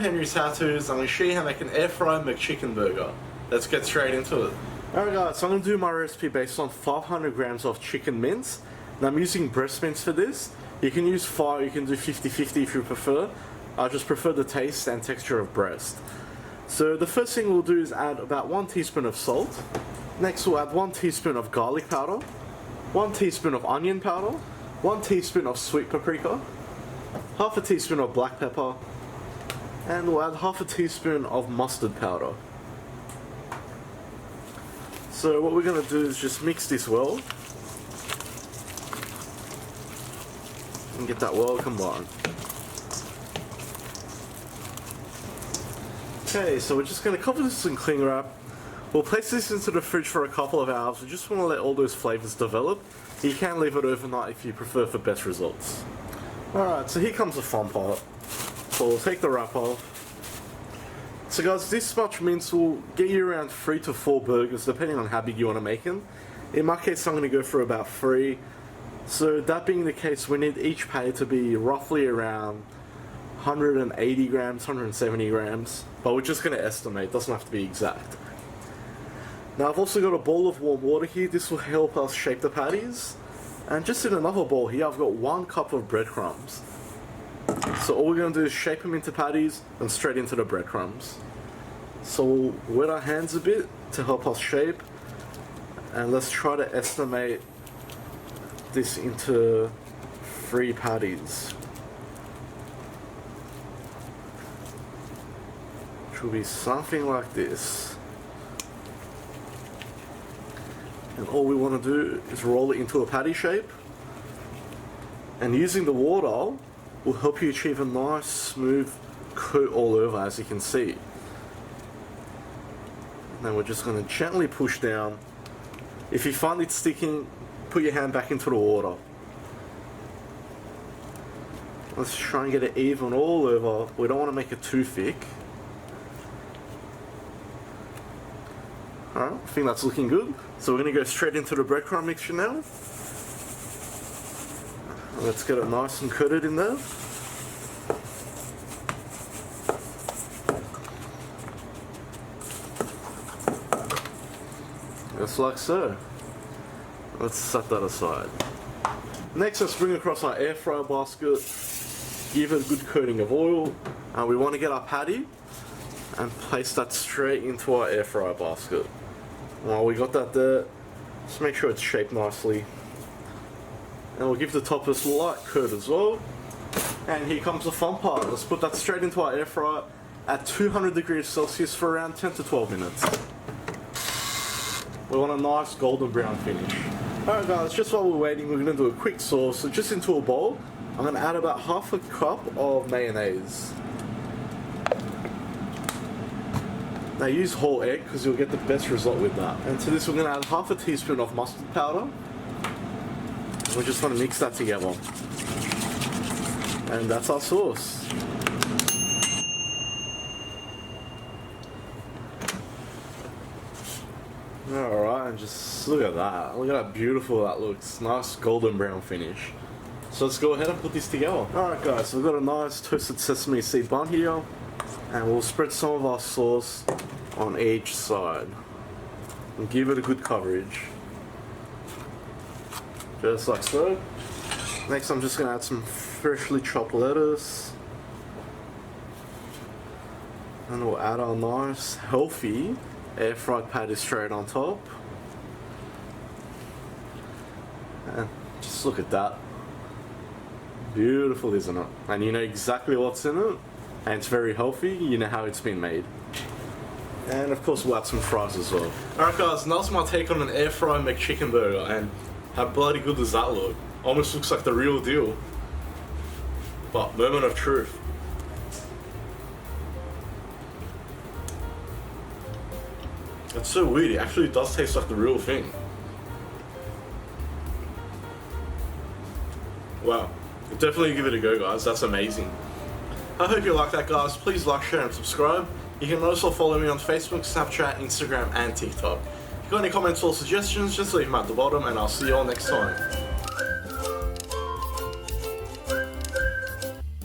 Henry's how-tos. I'm going to show you how to make an air-fried McChicken burger. Let's get straight into it. Alright guys, so I'm going to do my recipe based on 500 grams of chicken mince. And I'm using breast mince for this. You can use 5, you can do 50-50 if you prefer. I just prefer the taste and texture of breast. So the first thing we'll do is add about 1 teaspoon of salt. Next we'll add 1 teaspoon of garlic powder, 1 teaspoon of onion powder, 1 teaspoon of sweet paprika, half a teaspoon of black pepper, and we'll add half a teaspoon of mustard powder. So what we're going to do is just mix this well and get that well combined. Okay, so we're just going to cover this in cling wrap. We'll place this into the fridge for a couple of hours. We just want to let all those flavours develop. You can leave it overnight if you prefer for best results. Alright, so here comes the fun part. So we'll take the wrap off. So guys, this much mince will get you around 3 to 4 burgers depending on how big you want to make them. In my case I'm going to go for about 3. So that being the case, we need each patty to be roughly around 180 grams, 170 grams, but we're just going to estimate, it doesn't have to be exact. Now I've also got a bowl of warm water here. This will help us shape the patties. And just in another bowl here I've got 1 cup of breadcrumbs. So all we're going to do is shape them into patties and straight into the breadcrumbs. So we'll wet our hands a bit to help us shape, and let's try to estimate this into 3 patties. Which will be something like this. And all we want to do is roll it into a patty shape, and using the water will help you achieve a nice smooth coat all over, as you can see. And then we're just going to gently push down. If you find it sticking, put your hand back into the water. Let's try and get it even all over. We don't want to make it too thick. Alright, I think that's looking good. So we're going to go straight into the breadcrumb mixture now. Let's get it nice and coated in there. Just like so. Let's set that aside. Next, let's bring across our air fryer basket. Give it a good coating of oil. We want to get our patty and place that straight into our air fryer basket. While we got that there, just make sure it's shaped nicely. And we'll give the top a slight coat as well. And here comes the fun part. Let's put that straight into our air fryer at 200 degrees Celsius for around 10 to 12 minutes. We want a nice golden brown finish. Alright guys, just while we're waiting, we're going to do a quick sauce. So just into a bowl, I'm going to add about half a cup of mayonnaise. Now use whole egg because you'll get the best result with that. And to this we're going to add half a teaspoon of mustard powder. We just want to mix that together. And that's our sauce. Alright, and just look at that. Look at how beautiful that looks. Nice golden brown finish. So let's go ahead and put this together. Alright guys, so we've got a nice toasted sesame seed bun here. And we'll spread some of our sauce on each side. And give it a good coverage. Just like so. Next I'm just going to add some freshly chopped lettuce. And we'll add our nice, healthy air fried patty straight on top. And just look at that. Beautiful, isn't it? And you know exactly what's in it. And it's very healthy. You know how it's been made. And of course we'll add some fries as well. Alright guys, and that's my take on an air fry McChicken burger. And how bloody good does that look? Almost looks like the real deal. But moment of truth. That's so weird, it actually does taste like the real thing. Wow, definitely give it a go guys, that's amazing. I hope you like that guys, please like, share and subscribe. You can also follow me on Facebook, Snapchat, Instagram and TikTok. If you've got any comments or suggestions, just leave them at the bottom and I'll see you all next time.